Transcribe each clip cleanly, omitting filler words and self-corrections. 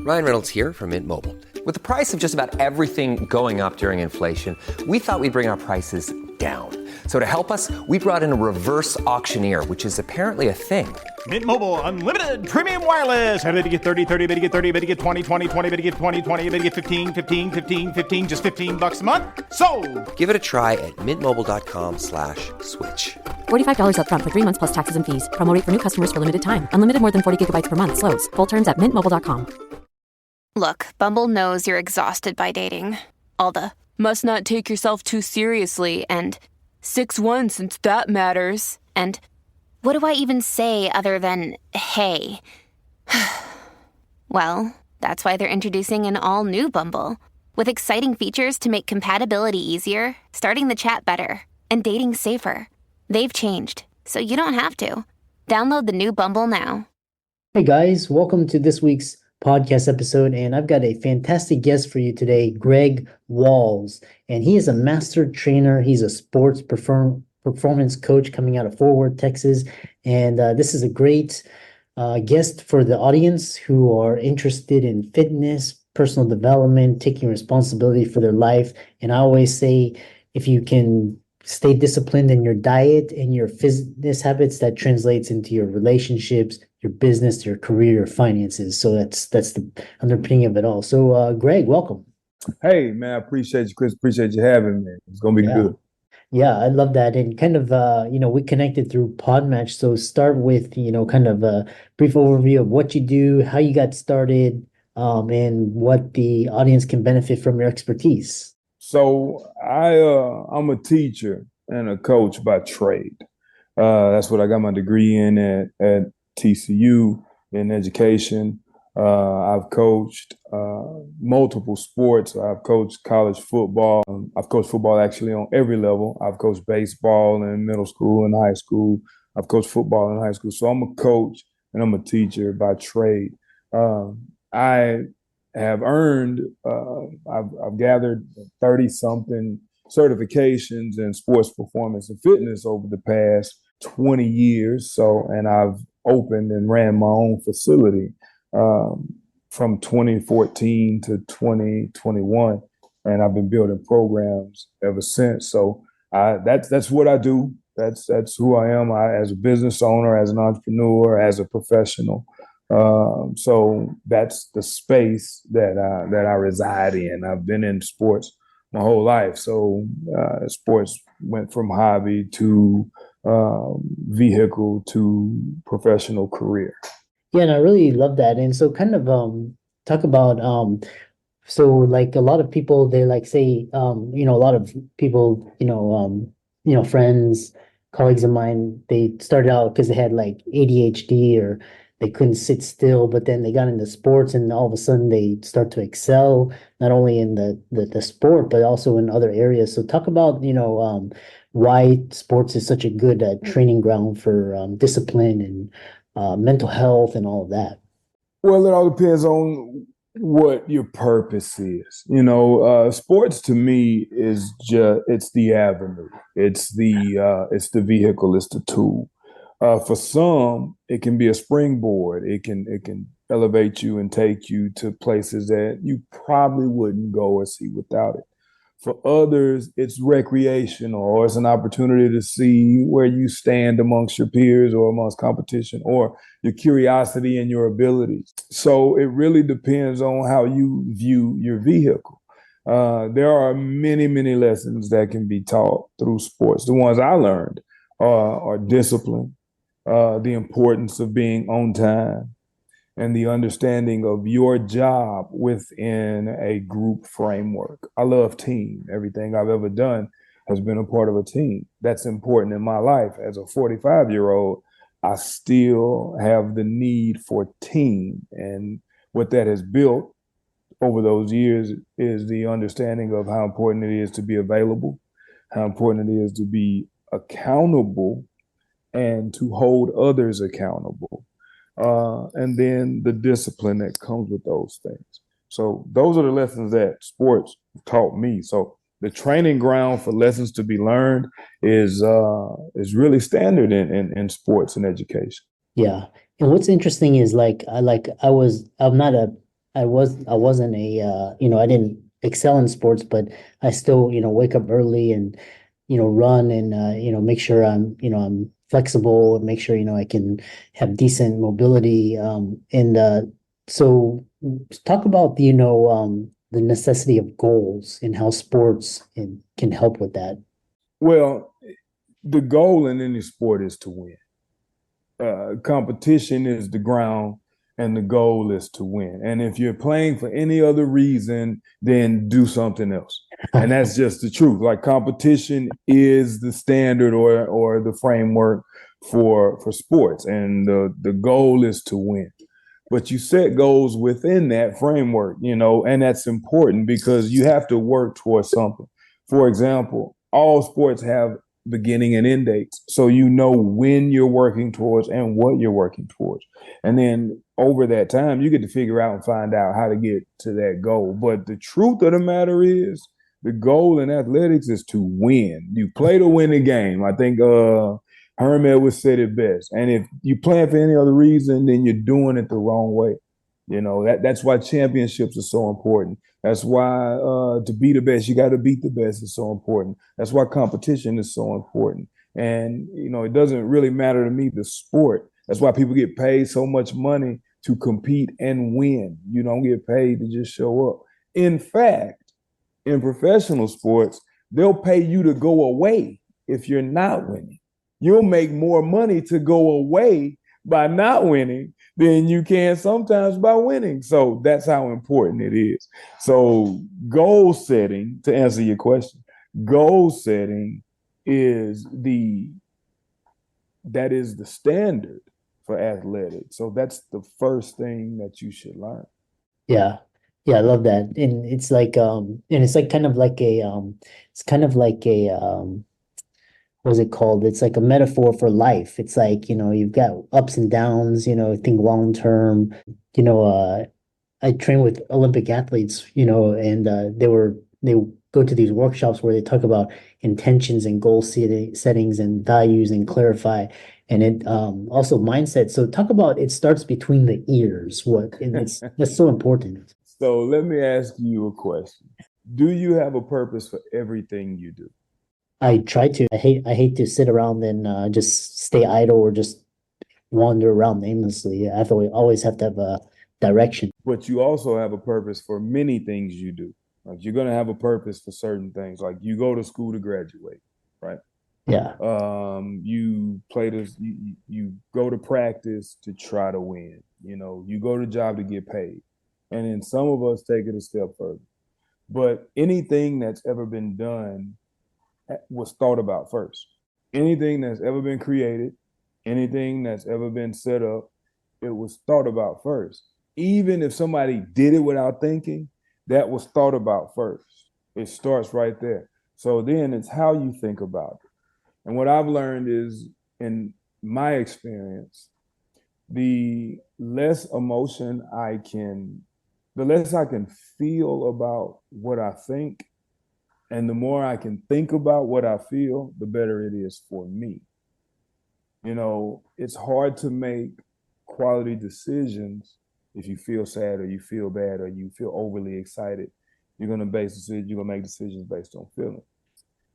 Ryan Reynolds here from Mint Mobile. With the price of just about everything going up during inflation, we thought we'd bring our prices down. So to help us, we brought in a reverse auctioneer, which is apparently a thing. Mint Mobile Unlimited Premium Wireless. How to get 30, 30, bit to get 30, bit to get 20, 20, 20, bit to get 20, 20, bit to get 15, 15, 15, 15, just $15 a month? Sold! Give it a try at mintmobile.com/switch. $45 up front for 3 months plus taxes and fees. Promo rate for new customers for limited time. Unlimited more than 40 gigabytes per month. Slows full terms at mintmobile.com. Look, Bumble knows you're exhausted by dating. All the must not take yourself too seriously and 6'1" since that matters. And what do I even say other than hey? Well, that's why they're introducing an all-new Bumble with exciting features to make compatibility easier, starting the chat better, and dating safer. They've changed, so you don't have to. Download the new Bumble now. Hey guys, welcome to this week's podcast episode, and I've got a fantastic guest for you today, Greg Walls, and he is a master trainer. He's a sports performance coach coming out of Fort Worth, Texas, and this is a great guest for the audience who are interested in fitness, personal development, taking responsibility for their life. And I always say, if you can stay disciplined in your diet and your fitness habits, that translates into your relationships, your business, your career, your finances. So that's the underpinning of it all. So Greg, welcome. Hey man, I appreciate you, Chris. Appreciate you having me. It's gonna be good. Yeah, I love that. And kind of we connected through Podmatch. So start with kind of a brief overview of what you do, how you got started, and what the audience can benefit from your expertise. So I'm a teacher and a coach by trade. That's what I got my degree in at TCU in education. I've coached multiple sports. I've coached college football. I've coached football actually on every level. I've coached baseball in middle school and high school. I've coached football in high school. So I'm a coach and I'm a teacher by trade. I have earned, I've gathered 30-something certifications in sports performance and fitness over the past 20 years. So, and I've opened and ran my own facility from 2014 to 2021, and I've been building programs ever since. So that's what I do. That's who I am. As a business owner, as an entrepreneur, as a professional. So that's the space that I reside in. I've been in sports my whole life. So sports went from hobby to vehicle to professional career. Yeah, and I really love that. And so kind of talk about so like a lot of people, they like say a lot of people, friends, colleagues of mine, they started out because they had like ADHD or they couldn't sit still, but then they got into sports and all of a sudden they start to excel, not only in the sport, but also in other areas. So talk about, why sports is such a good training ground for discipline and mental health and all of that. Well, it all depends on what your purpose is. Sports to me is it's the avenue. It's the vehicle. It's the tool. For some, it can be a springboard. It can elevate you and take you to places that you probably wouldn't go or see without it. For others, it's recreational, or it's an opportunity to see where you stand amongst your peers or amongst competition, or your curiosity and your abilities. So it really depends on how you view your vehicle. There are many, many lessons that can be taught through sports. The ones I learned are discipline, the importance of being on time, and the understanding of your job within a group framework. I love team. Everything I've ever done has been a part of a team. That's important in my life. As a 45-year-old, I still have the need for team. And what that has built over those years is the understanding of how important it is to be available, how important it is to be accountable, and to hold others accountable. And then the discipline that comes with those things. So those are the lessons that sports taught me. So the training ground for lessons to be learned is really standard in sports and education. Yeah. And what's interesting is I'm not a I wasn't a I didn't excel in sports, but I still, wake up early and, run and make sure I'm flexible and make sure, I can have decent mobility. And so talk about the necessity of goals and how sports can help with that. Well, the goal in any sport is to win. Competition is the ground and the goal is to win. And if you're playing for any other reason, then do something else. And that's just the truth. Like competition is the standard or the framework for sports. And the goal is to win. But you set goals within that framework, and that's important because you have to work towards something. For example, all sports have beginning and end dates. So you know when you're working towards and what you're working towards. And then over that time, you get to figure out and find out how to get to that goal. But the truth of the matter is the goal in athletics is to win. You play to win the game. I think Herm Edwards said it best. And if you plan for any other reason, then you're doing it the wrong way. That's why championships are so important. That's why to be the best, you got to beat the best is so important. That's why competition is so important. And, it doesn't really matter to me, the sport. That's why people get paid so much money to compete and win. You don't get paid to just show up. In fact, in professional sports, they'll pay you to go away if you're not winning. You'll make more money to go away by not winning than you can sometimes by winning. So that's how important it is. So goal setting, to answer your question, goal setting is the standard for athletics. So that's the first thing that you should learn. Yeah. Yeah, I love that. And it's like kind of like what's it called? It's like a metaphor for life. It's like, you've got ups and downs, think long term. I train with Olympic athletes, and they go to these workshops where they talk about intentions and settings and values and clarify, and it also mindset. So talk about it starts between the ears. That's so important. So let me ask you a question. Do you have a purpose for everything you do? I try to. I hate to sit around and just stay idle or just wander around aimlessly. I always have to have a direction. But you also have a purpose for many things you do. Like you're going to have a purpose for certain things. Like you go to school to graduate, right? Yeah. You play this. You go to practice to try to win. You go to job to get paid, and then some of us take it a step further. But anything that's ever been done was thought about first. Anything that's ever been created, anything that's ever been set up, it was thought about first. Even if somebody did it without thinking, that was thought about first. It starts right there. So then it's how you think about it. And what I've learned is, in my experience, the less I can feel about what I think, and the more I can think about what I feel, the better it is for me. It's hard to make quality decisions if you feel sad or you feel bad or you feel overly excited. You're going to make decisions based on feeling.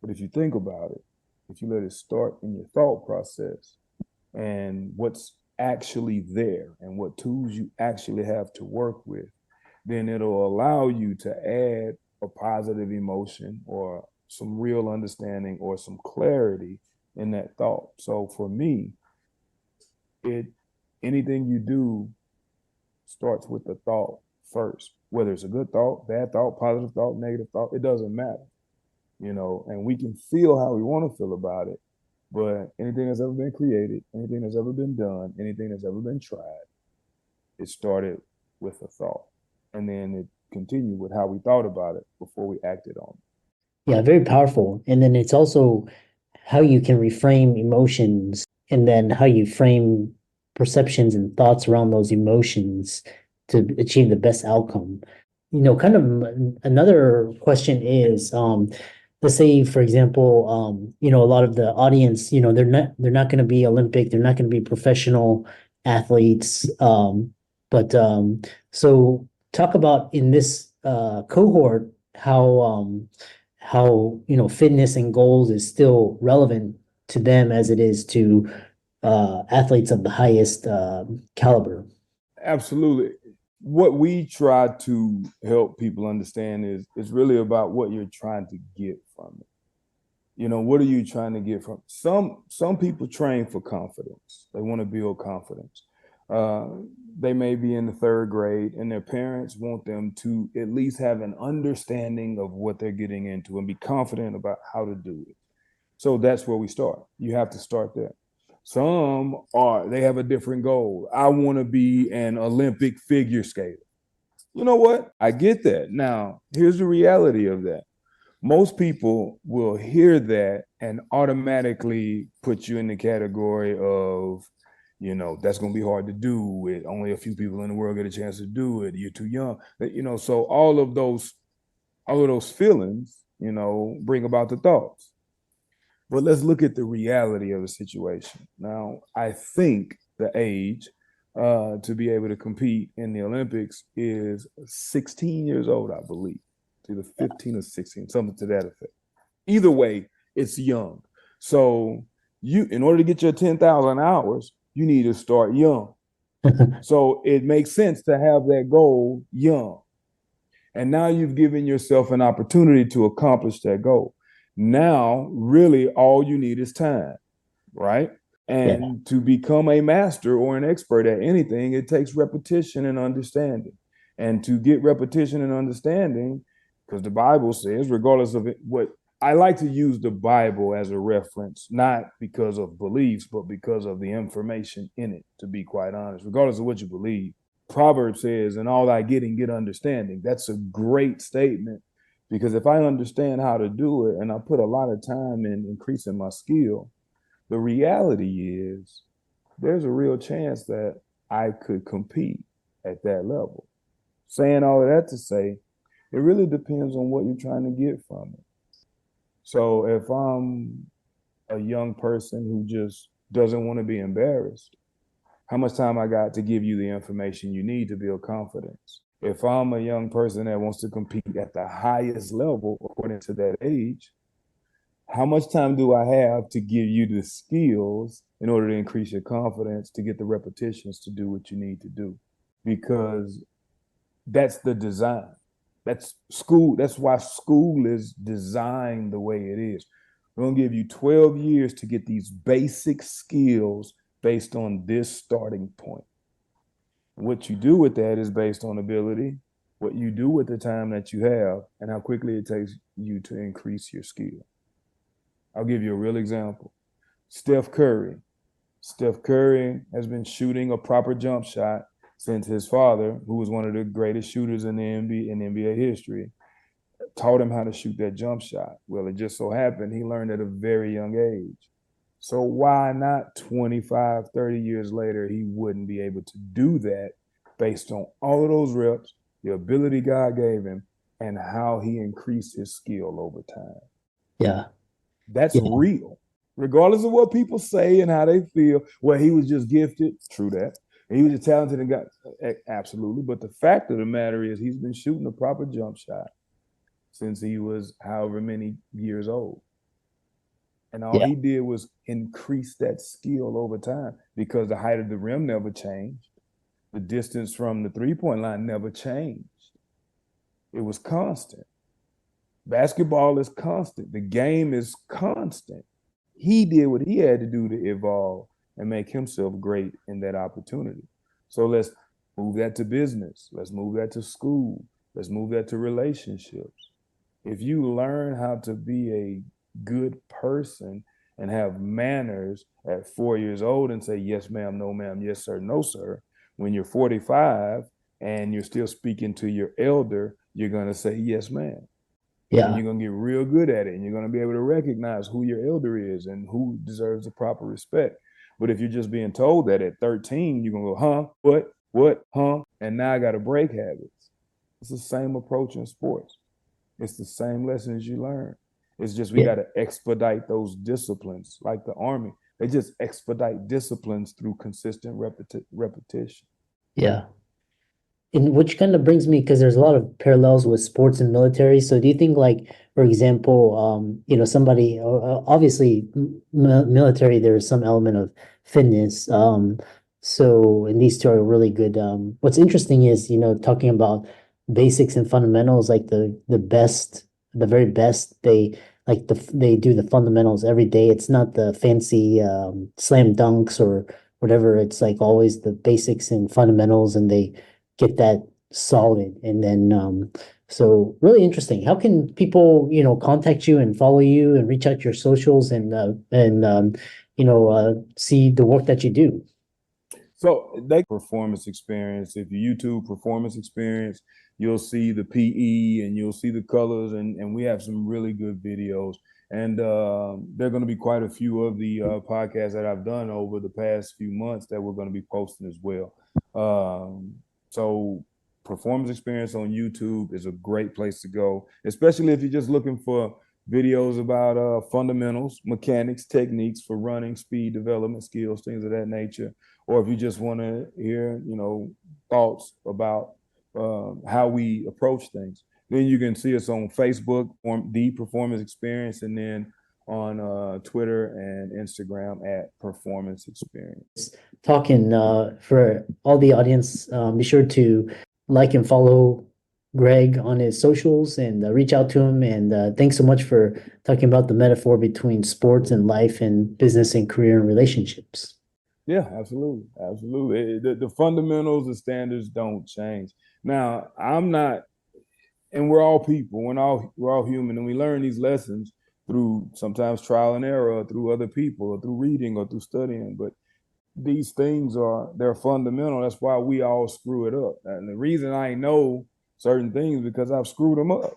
But if you think about it, if you let it start in your thought process and what's actually there and what tools you actually have to work with, then it'll allow you to add a positive emotion or some real understanding or some clarity in that thought. So for me, anything you do starts with the thought first, whether it's a good thought, bad thought, positive thought, negative thought, it doesn't matter, and we can feel how we want to feel about it. But anything that's ever been created, anything that's ever been done, anything that's ever been tried, it started with a thought. And then it continued with how we thought about it before we acted on it. Yeah, very powerful. And then it's also how you can reframe emotions and then how you frame perceptions and thoughts around those emotions to achieve the best outcome. Kind of another question is, let's say, for example, a lot of the audience, they're not going to be Olympic, they're not going to be professional athletes. But so talk about in this cohort how fitness and goals is still relevant to them as it is to athletes of the highest caliber. Absolutely. What we try to help people understand is really about what you're trying to get from it. What are you trying to get from some people train for confidence. They want to build confidence. They may be in the third grade and their parents want them to at least have an understanding of what they're getting into and be confident about how to do it. So that's where we start. You have to start there. They have a different goal. I want to be an Olympic figure skater. You know what? I get that. Now, here's the reality of that. Most people will hear that and automatically put you in the category of, that's going to be hard to do it. Only a few people in the world get a chance to do it. You're too young. So all of those feelings, bring about the thoughts. But let's look at the reality of the situation. Now, I think the age to be able to compete in the Olympics is 16 years old, I believe. It's either 15 or 16, something to that effect. Either way, it's young. So in order to get your 10,000 hours, you need to start young. So it makes sense to have that goal young. And now you've given yourself an opportunity to accomplish that goal. Now, really, all you need is time, right? And to become a master or an expert at anything, it takes repetition and understanding. And to get repetition and understanding, because the Bible says, regardless of what I like to use the Bible as a reference, not because of beliefs, but because of the information in it, to be quite honest, regardless of what you believe. Proverbs says, in all thy getting, get understanding. That's a great statement, because if I understand how to do it and I put a lot of time in increasing my skill, the reality is there's a real chance that I could compete at that level. Saying all of that to say, it really depends on what you're trying to get from it. So if I'm a young person who just doesn't want to be embarrassed, how much time I got to give you the information you need to build confidence? If I'm a young person that wants to compete at the highest level according to that age, how much time do I have to give you the skills in order to increase your confidence, to get the repetitions to do what you need to do? Because that's the design. That's school. That's why school is designed the way it is. We're going to give you 12 years to get these basic skills based on this starting point. What you do with that is based on ability, what you do with the time that you have, and how quickly it takes you to increase your skill. I'll give you a real example. Steph Curry. Steph Curry has been shooting a proper jump shot since his father, who was one of the greatest shooters in the NBA history, taught him how to shoot that jump shot. Well, it just so happened he learned at a very young age. So why not 25, 30 years later, he wouldn't be able to do that based on all of those reps, the ability God gave him, and how he increased his skill over time. Yeah. That's real. Regardless of what people say and how they feel, well, he was just gifted. True that. And he was a talented guy. Absolutely. But the fact of the matter is he's been shooting a proper jump shot since he was however many years old. And all he did was increase that skill over time, because the height of the rim never changed. The distance from the three-point line never changed. It was constant. Basketball is constant. The game is constant. He did what he had to do to evolve and make himself great in that opportunity. So let's move that to business. Let's move that to school. Let's move that to relationships. If you learn how to be a good person and have manners at 4 years old and say, yes, ma'am, no, ma'am, yes, sir, no, sir, when you're 45 and you're still speaking to your elder, you're going to say, yes, ma'am. Yeah. And you're going to get real good at it. And you're going to be able to recognize who your elder is and who deserves the proper respect. But if you're just being told that at 13, you're going to go, huh, what, huh? And now I got to break habits. It's the same approach in sports. It's the same lessons you learn. It's just we got to expedite those disciplines like the Army. They just expedite disciplines through consistent repetition. Yeah. and which kind of brings me, because there's a lot of parallels with sports and military. So do you think, like, for example, somebody obviously military, there's some element of fitness. So and these two are really good. What's interesting is, talking about basics and fundamentals, like the best, the very best, they do the fundamentals every day. It's not the fancy slam dunks or whatever. It's like always the basics and fundamentals, and they get that solid. And then so really interesting. How can people, contact you and follow you and reach out to your socials and see the work that you do? So they performance experience. If you YouTube performance experience, you'll see the PE and you'll see the colors, and we have some really good videos. And there are going to be quite a few of the podcasts that I've done over the past few months that we're going to be posting as well. So performance experience on YouTube is a great place to go, especially if you're just looking for videos about fundamentals, mechanics, techniques for running, speed development, skills, things of that nature. Or if you just want to hear, thoughts about how we approach things, then you can see us on Facebook, The Performance Experience, and then on Twitter and Instagram at Performance Experience. Talking for all the audience, be sure to like and follow Greg on his socials and reach out to him. And thanks so much for talking about the metaphor between sports and life and business and career and relationships. Yeah, absolutely. Absolutely. The fundamentals, the standards don't change. Now, I'm not, and we're all people, we're all human, and we learn these lessons through sometimes trial and error, or through other people, or through reading, or through studying. But these things they're fundamental. That's why we all screw it up. And the reason I know certain things because I've screwed them up.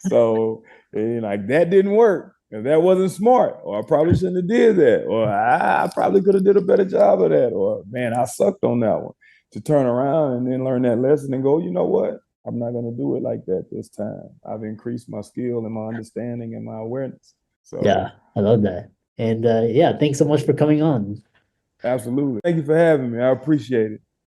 So like that didn't work. If that wasn't smart, or I probably shouldn't have did that, or I probably could have did a better job of that, or man, I sucked on that one. To turn around and then learn that lesson and go, you know what? I'm not going to do it like that this time. I've increased my skill and my understanding and my awareness. So Yeah, I love that. And yeah, thanks so much for coming on. absolutely. Thank you for having me. I appreciate it.